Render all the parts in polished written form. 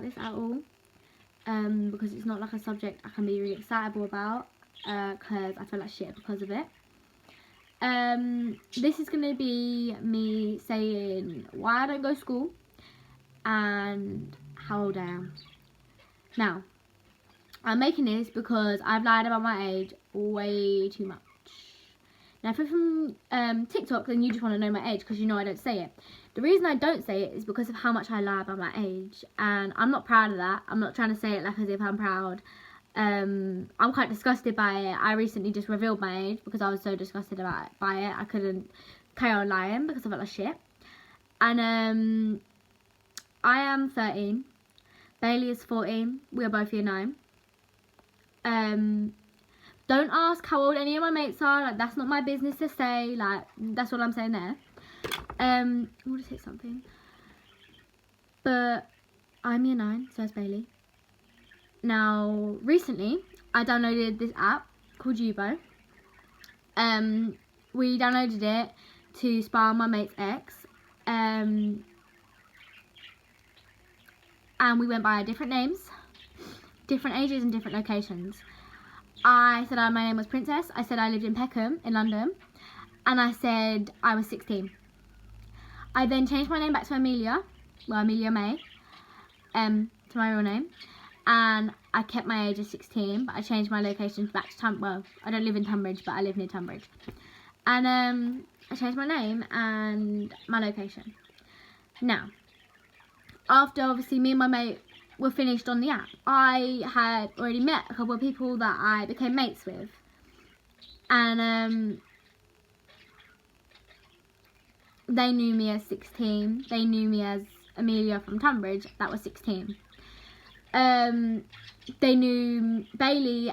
this at all, because it's not like a subject I can be really excitable about, because I feel like shit because of it. This is going to be me saying why I don't go to school and how old I am. Now, I'm making this because I've lied about my age way too much. Now, if you're from TikTok, then you just want to know my age because you know I don't say it. The reason I don't say it is because of how much I lie about my age, and I'm not proud of that. I'm not trying to say it like as if I'm proud. I'm quite disgusted by it. I recently just revealed my age because I was so disgusted by it. I couldn't carry on lying because I felt like shit. And I am 13. Bailey is 14. We are both year 9. Don't ask how old any of my mates are. Like, that's not my business to say. Like, that's what I'm saying there. I want to say something. But I'm year 9, so is Bailey. Now, recently, I downloaded this app called Yubo. We downloaded it to spy on my mate's ex. And we went by different names, different ages and different locations. I said my name was Princess. I said I lived in Peckham in London. And I said I was 16. I then changed my name back to Amelia-Mae, to my real name. And I kept my age as 16, but I changed my location back to well, I don't live in Tunbridge, but I live near Tunbridge. And I changed my name and my location. Now, after obviously me and my mate were finished on the app, I had already met a couple of people that I became mates with. And they knew me as 16. They knew me as Amelia from Tunbridge, that was 16. They knew Bailey.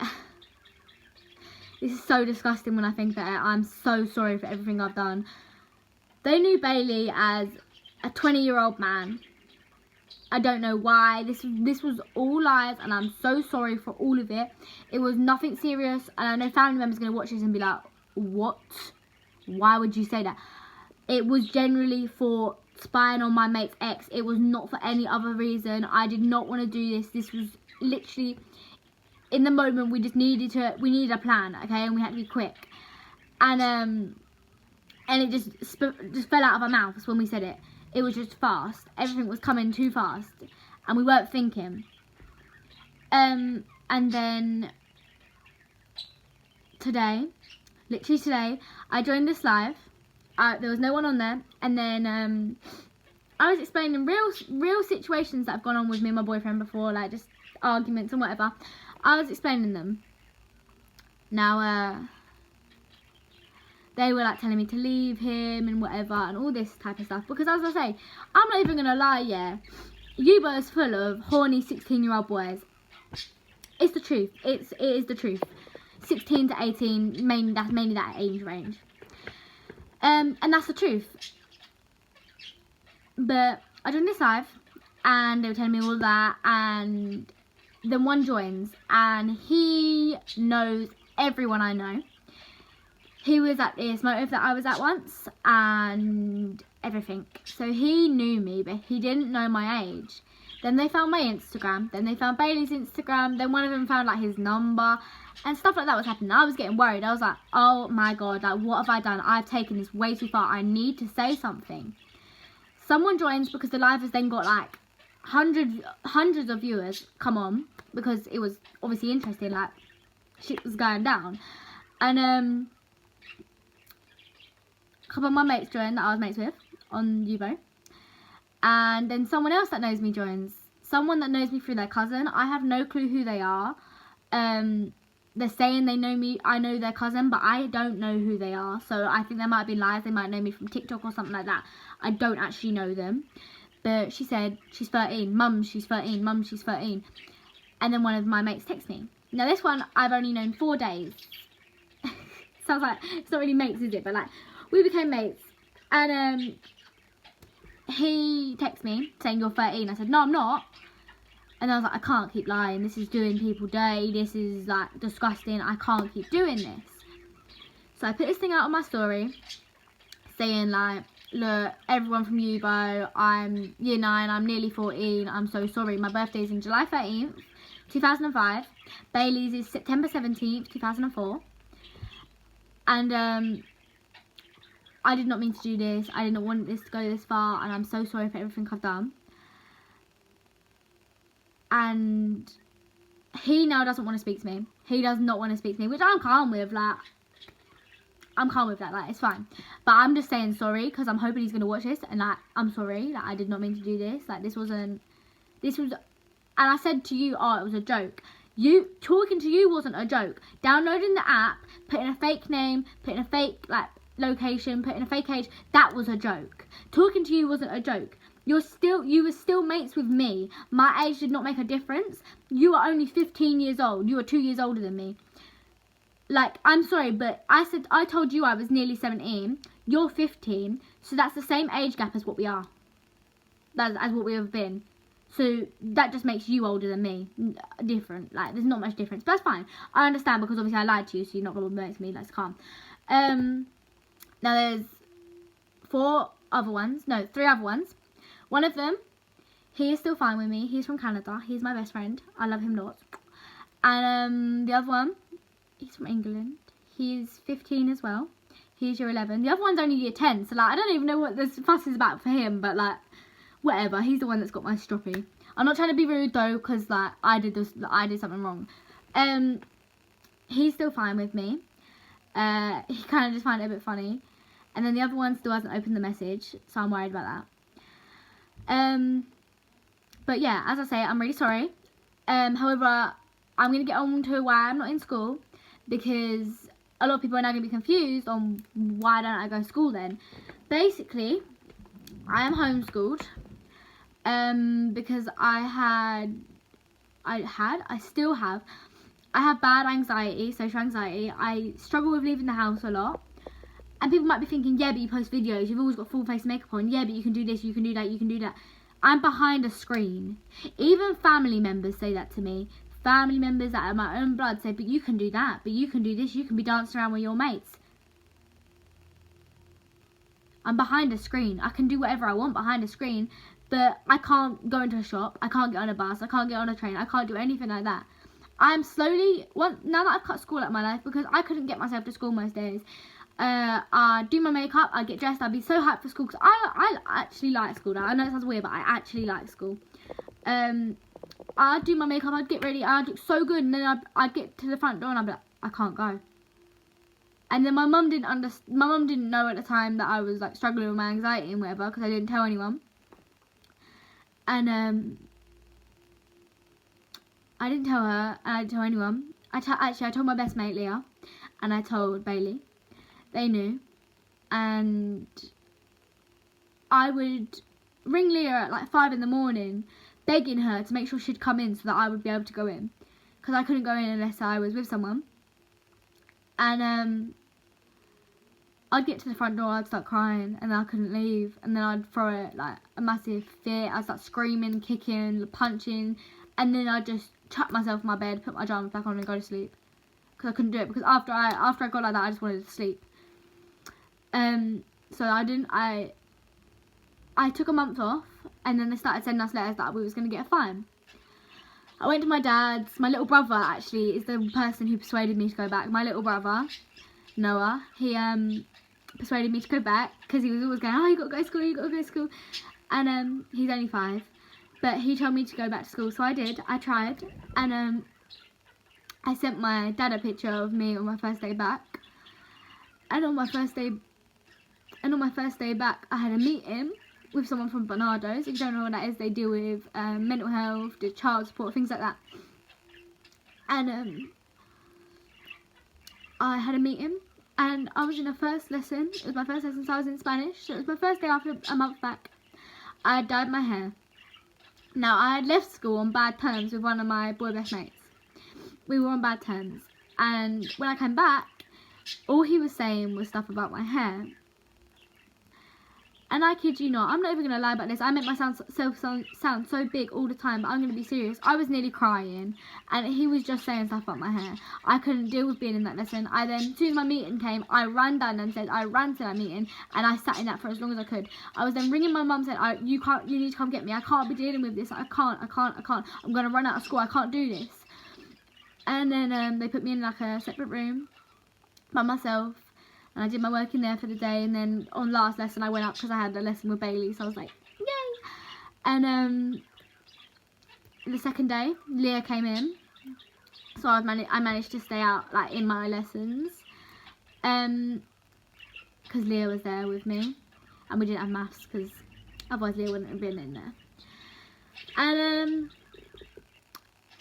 This is so disgusting when I think about it. I'm so sorry for everything I've done. They knew Bailey as a 20-year-old man. I don't know why. This was all lies, and I'm so sorry for all of it. It was nothing serious, and I know family members are going to watch this and be like, what? Why would you say that? It was generally for spying on my mate's ex. It was not for any other reason. I did not want to do this. This was literally, in the moment, we needed a plan, okay, and we had to be quick. And it just fell out of our mouths when we said it. It was just fast. Everything was coming too fast, and we weren't thinking. And then literally today, I joined this live. There was no one on there, and then I was explaining real situations that have gone on with me and my boyfriend before, like just arguments and whatever. I was explaining them. Now, they were like telling me to leave him and whatever and all this type of stuff. Because as I say, I'm not even gonna lie, yeah. Yubo is full of horny 16-year-old boys. It's the truth. It is the truth. 16 to 18, that's mainly that age range. And that's the truth. But I joined this live, and they were telling me all that, and then one joins, and he knows everyone I know. He was at this motive that I was at once, and everything. So he knew me, but he didn't know my age. Then they found my Instagram, then they found Bailey's Instagram, then one of them found like his number, and stuff like that was happening. I was getting worried. I was like, oh my god, like what have I done? I've taken this way too far. I need to say something. Someone joins because the live has then got like hundreds of viewers come on, because it was obviously interesting, like shit was going down. And a couple of my mates joined that I was mates with on Yubo. And then someone else that knows me joins. Someone that knows me through their cousin. I have no clue who they are. They're saying they know me, I know their cousin, but I don't know who they are. So I think there might be lies. They might know me from TikTok or something like that. I don't actually know them. But she said she's 13. Mum, she's 13. Mum, she's 13. And then one of my mates texts me. Now this one I've only known 4 days. Sounds like, it's not really mates, is it? But like, we became mates. And he texted me saying you're 13. I said, no, I'm not. And I was like, I can't keep lying. This is doing people dirty. This is like disgusting. I can't keep doing this. So I put this thing out on my story saying like, look, everyone from UBO, I'm year 9, I'm nearly 14, I'm so sorry. My birthday's in July 13th, 2005. Bailey's is September 17th, 2004. And I did not mean to do this. I did not want this to go this far, and I'm so sorry for everything I've done. And he now doesn't want to speak to me. He does not want to speak to me, which I'm calm with. Like, I'm calm with that. Like, it's fine. But I'm just saying sorry because I'm hoping he's gonna watch this, and like, I'm sorry. Like, I did not mean to do this. Like, this was, and I said to you, oh, it was a joke. You talking to you wasn't a joke. Downloading the app, putting a fake name, putting a fake like location, putting a fake age, that was a joke. Talking to you wasn't a joke. You were still mates with me. My age did not make a difference. You are only 15 years old. You are 2 years older than me. Like, I'm sorry, but I told you I was nearly 17. You're 15, so that's the same age gap as what we are. That's as what we have been. So that just makes you older than me. Different. Like, there's not much difference. But that's fine. I understand because obviously I lied to you, so you're not going to make me. Let's calm. Now there's 3 other ones. One of them, he is still fine with me. He's from Canada. He's my best friend. I love him lots. And the other one, he's from England. He's 15 as well. He's year 11. The other one's only year 10. So, like, I don't even know what this fuss is about for him. But, like, whatever. He's the one that's got my stroppy. I'm not trying to be rude, though, because, like, I did something wrong. He's still fine with me. He kind of just found it a bit funny. And then the other one still hasn't opened the message. So, I'm worried about that. But yeah, as I say, I'm really sorry. However, I'm going to get on to why I'm not in school, because a lot of people are now going to be confused on why don't I go to school then. Basically, I am homeschooled, because I still have bad anxiety, social anxiety. I struggle with leaving the house a lot. And people might be thinking, yeah, but you post videos, you've always got full face makeup on. Yeah, but you can do this, you can do that, you can do that. I'm behind a screen. Even family members say that to me. Family members that are my own blood say, but you can do that, but you can do this, you can be dancing around with your mates. I'm behind a screen. I can do whatever I want behind a screen, but I can't go into a shop, I can't get on a bus, I can't get on a train, I can't do anything like that. I'm slowly, now that I've cut school out of my life, because I couldn't get myself to school most days, I'd do my makeup, I'd get dressed, I'd be so hyped for school, because I actually like school now. I know it sounds weird, but I actually like school. I'd do my makeup, I'd get ready, I'd look so good, and then I'd get to the front door and I'd be like, I can't go. And then my mum didn't know at the time that I was like struggling with my anxiety and whatever, because I didn't tell anyone. And I didn't tell her, and I didn't tell anyone. I told my best mate Leah, and I told Bailey. They knew, and I would ring Leah at like 5 in the morning, begging her to make sure she'd come in so that I would be able to go in, because I couldn't go in unless I was with someone. And I'd get to the front door, I'd start crying, and then I couldn't leave, and then I'd throw it like a massive fit. I'd start screaming, kicking, punching, and then I'd just chuck myself in my bed, put my pajamas back on, and go to sleep, because I couldn't do it. Because after I got like that, I just wanted to sleep. So I took a month off, and then they started sending us letters that we was going to get a fine. I went to my dad's. My little brother actually is the person who persuaded me to go back. My little brother, Noah, he persuaded me to go back, because he was always going, oh, you got to go to school, you got to go to school. And he's only 5, but he told me to go back to school, so I did. I tried, and I sent my dad a picture of me on my first day back. And on my first day back, I had a meeting with someone from Barnardo's. If you don't know what that is, they deal with mental health, do child support, things like that. And I had a meeting, and I was in a first lesson. It was my first lesson, so I was in Spanish. So it was my first day after a month back. I had dyed my hair. Now, I had left school on bad terms with one of my boy best mates. We were on bad terms. And when I came back, all he was saying was stuff about my hair. And I kid you not, I'm not even going to lie about this. I make myself sound so big all the time, but I'm going to be serious. I was nearly crying, and he was just saying stuff about my hair. I couldn't deal with being in that lesson. As soon as my meeting came, I ran down and said I ran to that meeting, and I sat in that for as long as I could. I was then ringing my mum saying, you need to come get me. I can't be dealing with this. I can't. I'm going to run out of school. I can't do this. And then they put me in like a separate room by myself. And I did my work in there for the day, and then on last lesson I went up because I had a lesson with Bailey, so I was like, yay! And the second day, Leah came in, so I managed to stay out like in my lessons, because Leah was there with me, and we didn't have maths because otherwise Leah wouldn't have been in there. And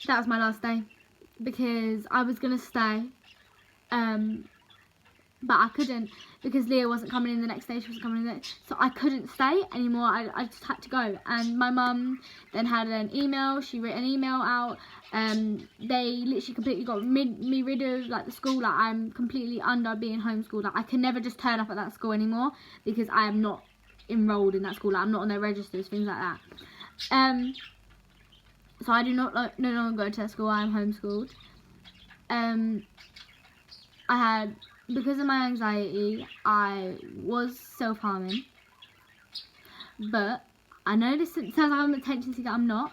that was my last day because I was gonna stay, but I couldn't because Leah wasn't coming in the next day. She wasn't coming in so I couldn't stay anymore. I just had to go. And my mum then had an email. She wrote an email out. They literally completely got me rid of like the school. Like I'm completely under being homeschooled. Like I can never just turn up at that school anymore because I am not enrolled in that school. Like I'm not on their registers, things like that. So I do not no longer go to that school. I am homeschooled. Because of my anxiety, I was self-harming, but I know this sounds like I'm an attention seeker. I'm not,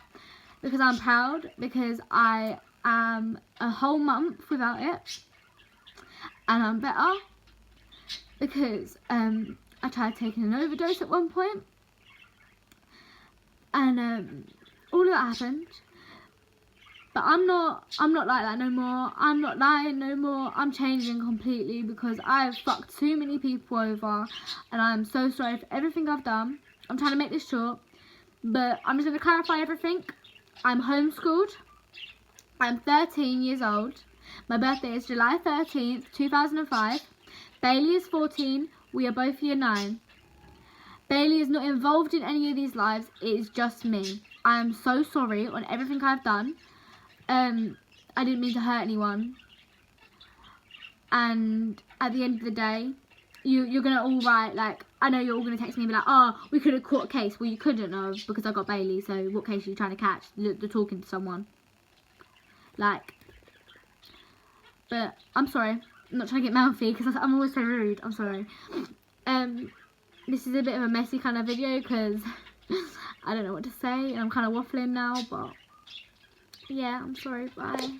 because I'm proud, because I am a whole month without it, and I'm better, because I tried taking an overdose at one point, and all of that happened. But I'm not like that no more. I'm not lying no more. I'm changing completely because I've fucked too many people over, and I'm so sorry for everything I've done. I'm trying to make this short, but I'm just going to clarify everything. I'm homeschooled. I'm 13 years old. My birthday is July 13th, 2005. Bailey is 14. We are both year 9. Bailey is not involved in any of these lives. It is just me. I am so sorry on everything I've done. I didn't mean to hurt anyone, and at the end of the day, you're gonna all write, like, I know you're all gonna text me and be like, oh, we could have caught a case. Well, you couldn't have because I got Bailey, so what case are you trying to catch? The talking to someone, like. But I'm sorry, I'm not trying to get mouthy because I'm always so rude. I'm sorry. This is a bit of a messy kind of video because I don't know what to say and I'm kind of waffling now, but yeah, I'm sorry, bye.